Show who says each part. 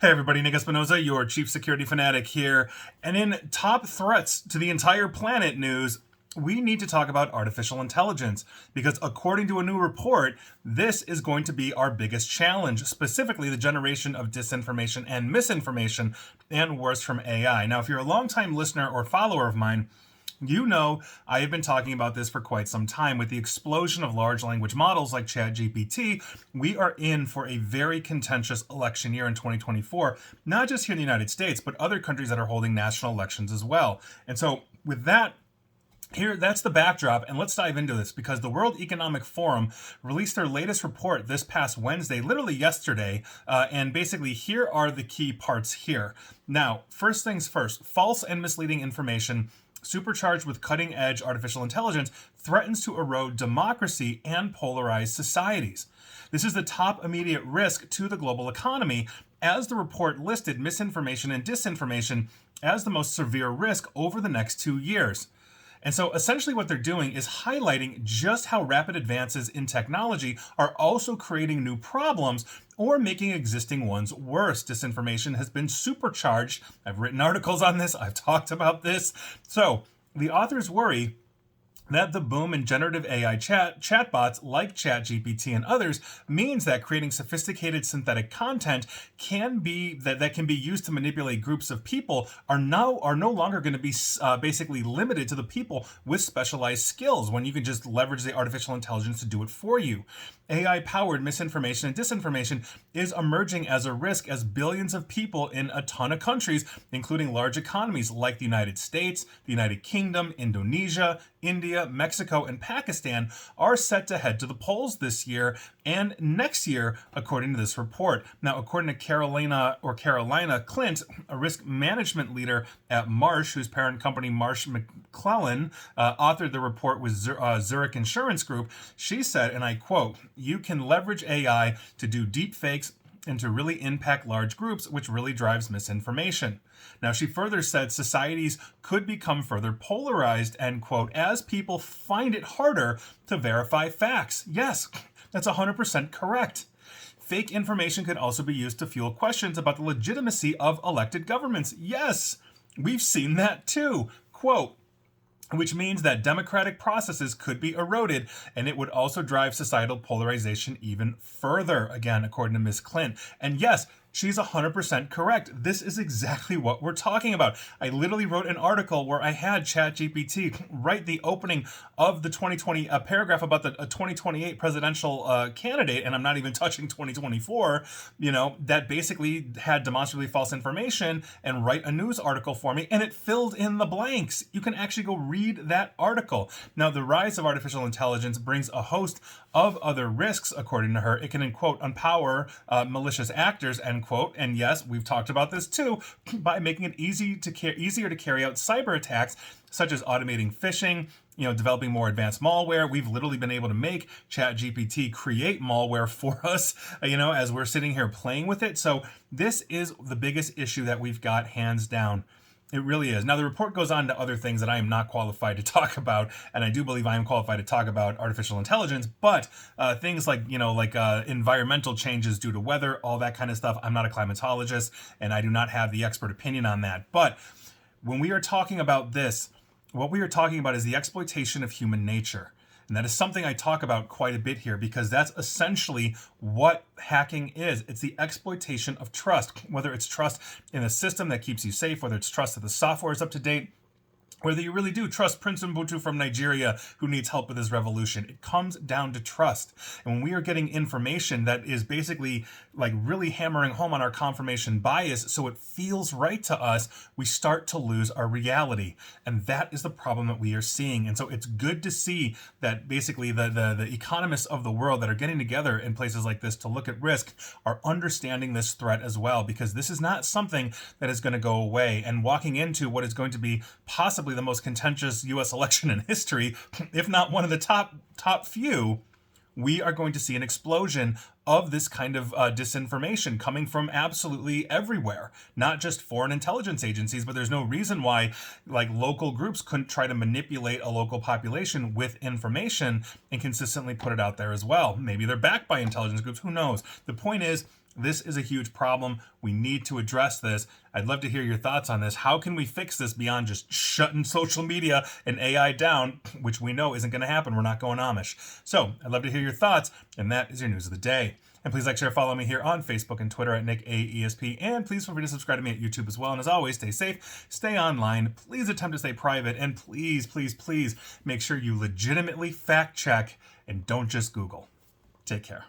Speaker 1: Hey everybody, Nick Espinoza, your chief security fanatic here. And in top threats to the entire planet news, we need to talk about artificial intelligence because according to a new report, this is going to be our biggest challenge, specifically the generation of disinformation and misinformation and worse from AI. Now, if you're a longtime listener or follower of mine, you know, I have been talking about this for quite some time. With the explosion of large language models like ChatGPT, we are in for a very contentious election year in 2024, not just here in the United States, but other countries that are holding national elections as well. And so, with that, that's the backdrop, and let's dive into this because the World Economic Forum released their latest report this past Wednesday, literally yesterday, and basically here are the key parts here. Now, first things first, false and misleading information supercharged with cutting-edge artificial intelligence threatens to erode democracy and polarize societies. This is the top immediate risk to the global economy, as the report listed misinformation and disinformation as the most severe risk over the next 2 years. And so essentially what they're doing is highlighting just how rapid advances in technology are also creating new problems or making existing ones worse. Disinformation has been supercharged. I've written articles on this. I've talked about this. So the authors worry that the boom in generative AI chatbots like ChatGPT and others means that creating sophisticated synthetic content can be that can be used to manipulate groups of people are no longer going to be basically limited to the people with specialized skills when you can just leverage the artificial intelligence to do it for you. AI-powered misinformation and disinformation is emerging as a risk as billions of people in a ton of countries, including large economies like the United States, the United Kingdom, Indonesia, India, Mexico, and Pakistan, are set to head to the polls this year and next year, according to this report. Now, according to Carolina Clint, a risk management leader at Marsh, whose parent company Marsh McClellan authored the report with Zurich Insurance Group, she said, and I quote, "You can leverage AI to do deep fakes and to really impact large groups, which really drives misinformation." Now, she further said societies could become further polarized, end quote, as people find it harder to verify facts. Yes, that's 100% correct. Fake information could also be used to fuel questions about the legitimacy of elected governments. Yes, we've seen that too. Quote, which means that democratic processes could be eroded, and it would also drive societal polarization even further, again, according to Ms. Clint. And yes, she's 100% correct. This is exactly what we're talking about. I literally wrote an article where I had ChatGPT write the opening of the 2020 paragraph about the 2028 presidential candidate, and I'm not even touching 2024, that basically had demonstrably false information, and write a news article for me, and it filled in the blanks. You can actually go read that article. Now, the rise of artificial intelligence brings a host of other risks, according to her. It can, quote, empower malicious actors, end quote. And yes, we've talked about this too, by making it easier to carry out cyber attacks, such as automating phishing, developing more advanced malware. We've literally been able to make ChatGPT create malware for us, as we're sitting here playing with it. So this is the biggest issue that we've got, hands down. It really is. Now, the report goes on to other things that I am not qualified to talk about, and I do believe I am qualified to talk about artificial intelligence, but things like, environmental changes due to weather, all that kind of stuff. I'm not a climatologist, and I do not have the expert opinion on that. But when we are talking about this, what we are talking about is the exploitation of human nature. And that is something I talk about quite a bit here because that's essentially what hacking is. It's the exploitation of trust, whether it's trust in a system that keeps you safe, whether it's trust that the software is up to date, whether you really do trust Prince Mbutu from Nigeria who needs help with his revolution. It comes down to trust. And when we are getting information that is basically like really hammering home on our confirmation bias so it feels right to us, we start to lose our reality. And that is the problem that we are seeing. And so it's good to see that basically the economists of the world that are getting together in places like this to look at risk are understanding this threat as well, because this is not something that is going to go away. And walking into what is going to be possibly the most contentious U.S. election in history, if not one of the top few, we are going to see an explosion of this kind of disinformation coming from absolutely everywhere, not just foreign intelligence agencies, but there's no reason why like local groups couldn't try to manipulate a local population with information and consistently put it out there as well. Maybe they're backed by intelligence groups, who knows? The point is, This is a huge problem. We need to address this. I'd love to hear your thoughts on this. How can we fix this beyond just shutting social media and AI down, which we know isn't going to happen? We're not going Amish. So I'd love to hear your thoughts, and that is your news of the day. And please like, share, follow me here on Facebook and Twitter at NickAESP. And please feel free to subscribe to me at YouTube as well. And as always, stay safe, stay online. Please attempt to stay private. And please, please, please make sure you legitimately fact check and don't just Google. Take care.